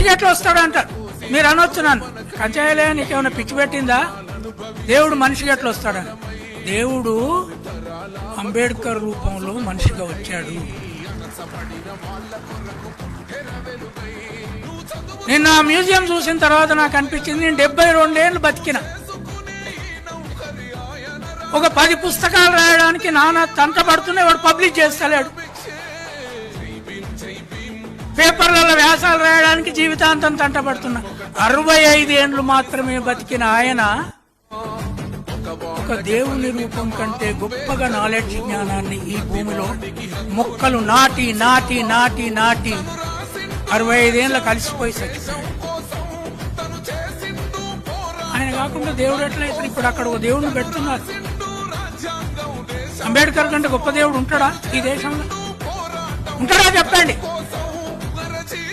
మనిషికి ఎట్లా వస్తాడు అంటారు. మీరు అనొచ్చు నన్ను, కంచాయలే నీకేమైనా పిచ్చి పెట్టిందా, దేవుడు మనిషికి ఎట్లా వస్తాడని. దేవుడు అంబేద్కర్ రూపంలో మనిషిగా వచ్చాడు. నిన్న మ్యూజియం చూసిన తర్వాత నాకు అనిపించింది, నేను 72 ఏళ్ళు బతికిన. ఒక 10 పుస్తకాలు రాయడానికి నాన్న తంట పడుతున్నాయి, వాడు పబ్లిష్ చేస్తలేడు. పేపర్లలో వ్యాసాలు రాయడానికి జీవితాంతం తంట పడుతున్నా. 65 ఏండ్లు మాత్రమే బతికిన ఆయన ఒక దేవుని రూపం కంటే గొప్పగా నాలెడ్జ్ జ్ఞానాన్ని ఈ భూమిలో మొక్కలు నాటి నాటి నాటి నాటి 65 ఏళ్ళ కలిసిపోయి చచ్చిపోయాడు. ఆయన కాకుండా దేవుడు ఎట్లయితే ఇప్పుడు అక్కడ ఒక దేవుడిని పెడుతున్నారు. అంబేద్కర్ కంటే గొప్ప దేవుడు ఉంటాడా ఈ దేశంలో? ఉంటాడా చెప్పండి.